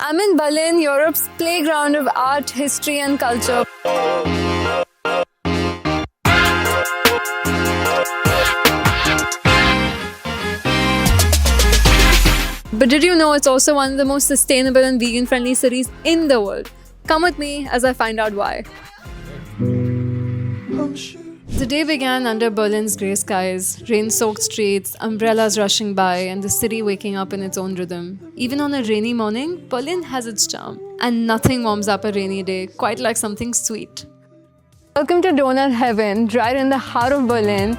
I'm in Berlin, Europe's playground of art, history, and culture. But did you know it's also one of the most sustainable and vegan-friendly cities in the world? Come with me as I find out why. The day began under Berlin's grey skies, rain-soaked streets, umbrellas rushing by, and the city waking up in its own rhythm. Even on a rainy morning, Berlin has its charm. And nothing warms up a rainy day quite like something sweet. Welcome to Donut Heaven, right in the heart of Berlin.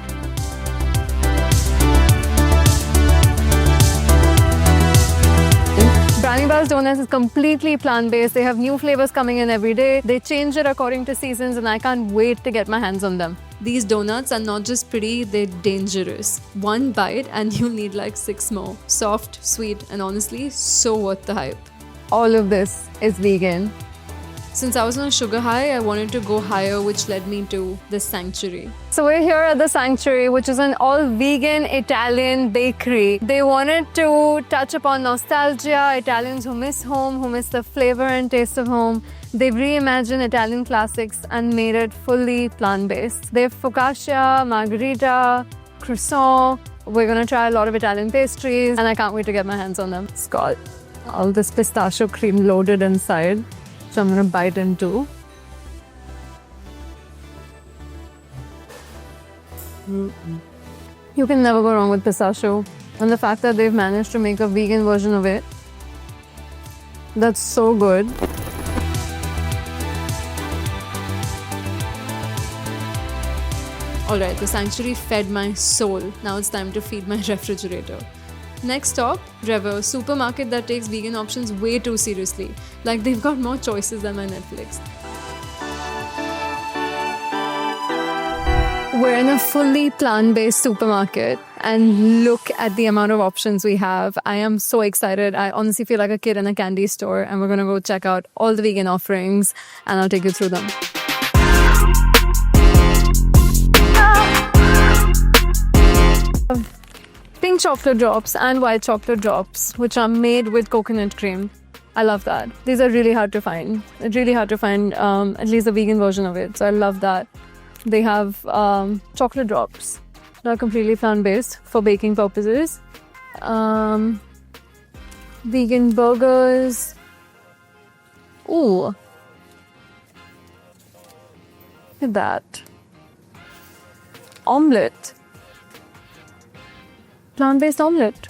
Brownie-Bars Donuts is completely plant-based. They have new flavors coming in every day. They change it according to seasons and I can't wait to get my hands on them. These donuts are not just pretty, they're dangerous. One bite and you'll need like 6 more. Soft, sweet, and honestly, so worth the hype. All of this is vegan. Since I was on a sugar high, I wanted to go higher, which led me to the Sanctuary. So we're here at the Sanctuary, which is an all-vegan Italian bakery. They wanted to touch upon nostalgia, Italians who miss home, who miss the flavor and taste of home. They've reimagined Italian classics and made it fully plant-based. They have focaccia, margherita, croissant. We're gonna try a lot of Italian pastries, and I can't wait to get my hands on them. It's got all this pistachio cream loaded inside. So I'm gonna bite into. You can never go wrong with pistachio. And the fact that they've managed to make a vegan version of it, that's so good. Alright, the Sanctuary fed my soul. Now it's time to feed my refrigerator. Next stop, Rewe, a supermarket that takes vegan options way too seriously. Like they've got more choices than my Netflix. We're in a fully plant-based supermarket and look at the amount of options we have. I am so excited. I honestly feel like a kid in a candy store, and we're gonna go check out all the vegan offerings and I'll take you through them. Pink chocolate drops and white chocolate drops, which are made with coconut cream. I love that. These are really hard to find. It's really hard to find at least a vegan version of it. So I love that. They have chocolate drops that are completely plant-based for baking purposes. Vegan burgers. Ooh. Look at that. Omelette. Plant-based omelette.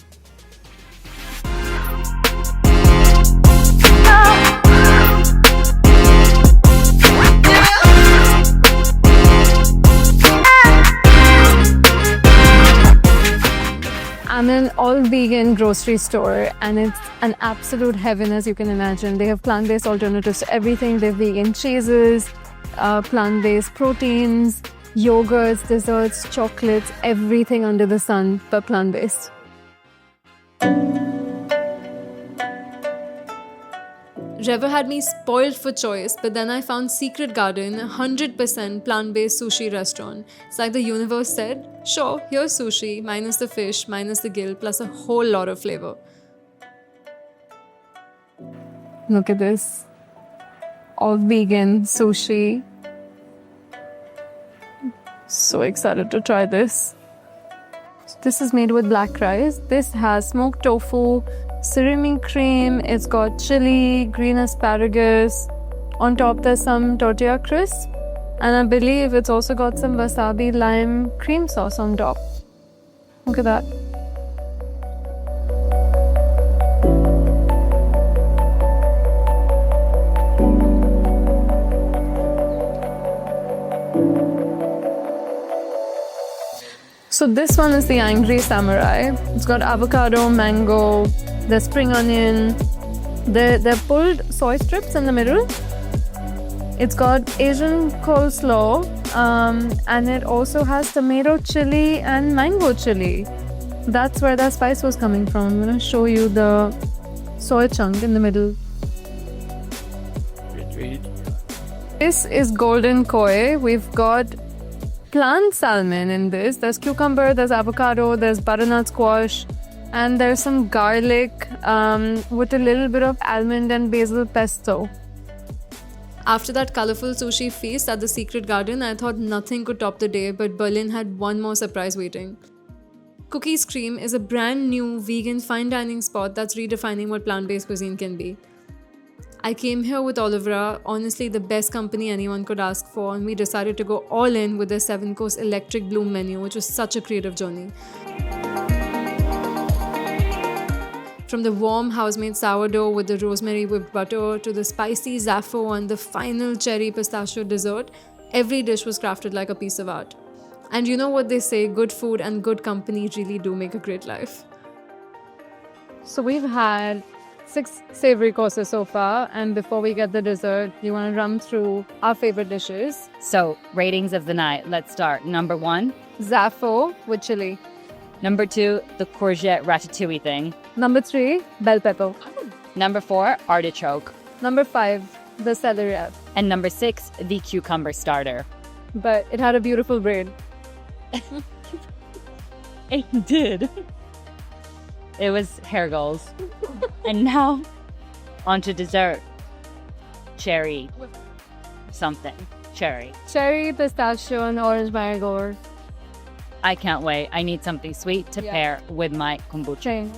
I'm in an all-vegan grocery store and it's an absolute heaven, as you can imagine. They have plant-based alternatives to everything. They have vegan cheeses, plant-based proteins, yogurts, desserts, chocolates, everything under the sun, but plant-based. Rewe had me spoiled for choice, but then I found Secret Garden, a 100% plant-based sushi restaurant. It's like the universe said, sure, here's sushi, minus the fish, minus the gill, plus a whole lot of flavor. Look at this. All vegan sushi. So excited to try this. This is made with black rice. This has smoked tofu, surimi cream, it's got chili, green asparagus. On top there's some tortilla crisp. And I believe it's also got some wasabi lime cream sauce on top. Look at that. So this one is the Angry Samurai. It's got avocado, mango, there's spring onion. They're pulled soy strips in the middle. It's got Asian coleslaw, and it also has tomato chili and mango chili. That's where that spice was coming from. I'm gonna show you the soy chunk in the middle. This is golden koi. We've got plant salmon in this. There's cucumber, there's avocado, there's butternut squash, And there's some garlic with a little bit of almond and basil pesto. After that colorful sushi feast at the Secret Garden, I thought nothing could top the day, but Berlin had one more surprise waiting. Cookies Cream is a brand new vegan fine dining spot that's redefining what plant-based cuisine can be. I came here with Olivera, honestly the best company anyone could ask for, and we decided to go all in with their 7-course electric bloom menu, which was such a creative journey. From the warm house-made sourdough with the rosemary whipped butter to the spicy zaffo and the final cherry pistachio dessert, every dish was crafted like a piece of art. And you know what they say, good food and good company really do make a great life. So we've had 6 savory courses so far, and before we get the dessert, you want to run through our favorite dishes. So, ratings of the night. Let's start. Number 1. Zaffo with chili. Number 2, the courgette ratatouille thing. Number 3, bell pepper. Number 4, artichoke. Number 5, the celery. And number 6, the cucumber starter. But it had a beautiful braid. It did. It was hair goals. And now, on to dessert. Cherry. Something. Cherry. Cherry, pistachio, and orange marigold. I can't wait. I need something sweet to pair with my kombucha.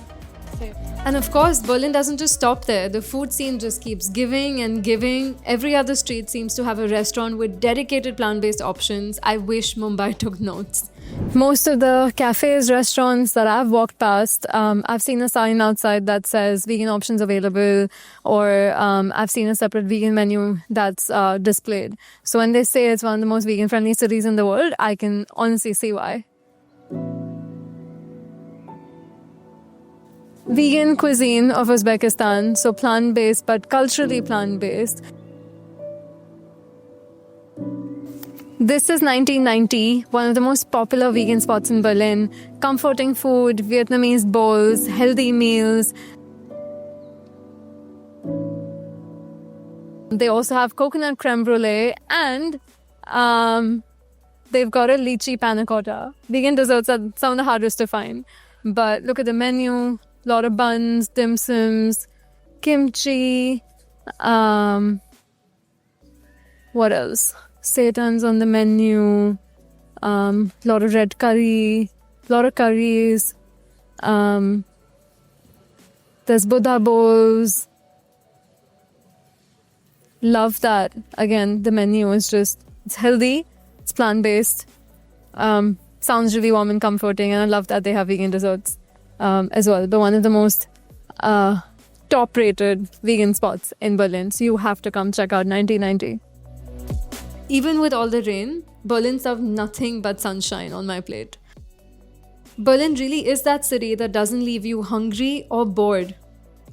And of course, Berlin doesn't just stop there. The food scene just keeps giving and giving. Every other street seems to have a restaurant with dedicated plant-based options. I wish Mumbai took notes. Most of the cafes, restaurants that I've walked past, I've seen a sign outside that says vegan options available, or I've seen a separate vegan menu that's displayed. So when they say it's one of the most vegan-friendly cities in the world, I can honestly see why. Vegan cuisine of Uzbekistan, so plant-based but culturally plant-based. This is 1990, one of the most popular vegan spots in Berlin. Comforting food, Vietnamese bowls, healthy meals. They also have coconut creme brulee, and they've got a lychee panna cotta. Vegan desserts are some of the hardest to find. But look at the menu. A lot of buns, dim sums, kimchi. What else? Seitan's on the menu. Lot of red curry. Lot of curries. There's Buddha bowls. Love that. Again, the menu is just, it's healthy. It's plant-based. Sounds really warm and comforting, and I love that they have vegan desserts as well. But one of the most top-rated vegan spots in Berlin. So you have to come check out 1990. Even with all the rain, Berlin served nothing but sunshine on my plate. Berlin really is that city that doesn't leave you hungry or bored.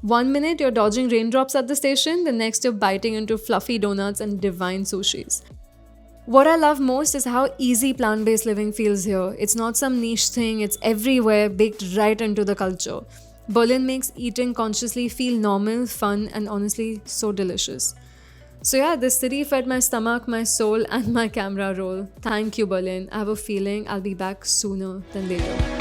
One minute you're dodging raindrops at the station, the next you're biting into fluffy donuts and divine sushis. What I love most is how easy plant-based living feels here. It's not some niche thing, it's everywhere, baked right into the culture. Berlin makes eating consciously feel normal, fun, and honestly so delicious. So yeah, this city fed my stomach, my soul, and my camera roll. Thank you, Berlin. I have a feeling I'll be back sooner than later.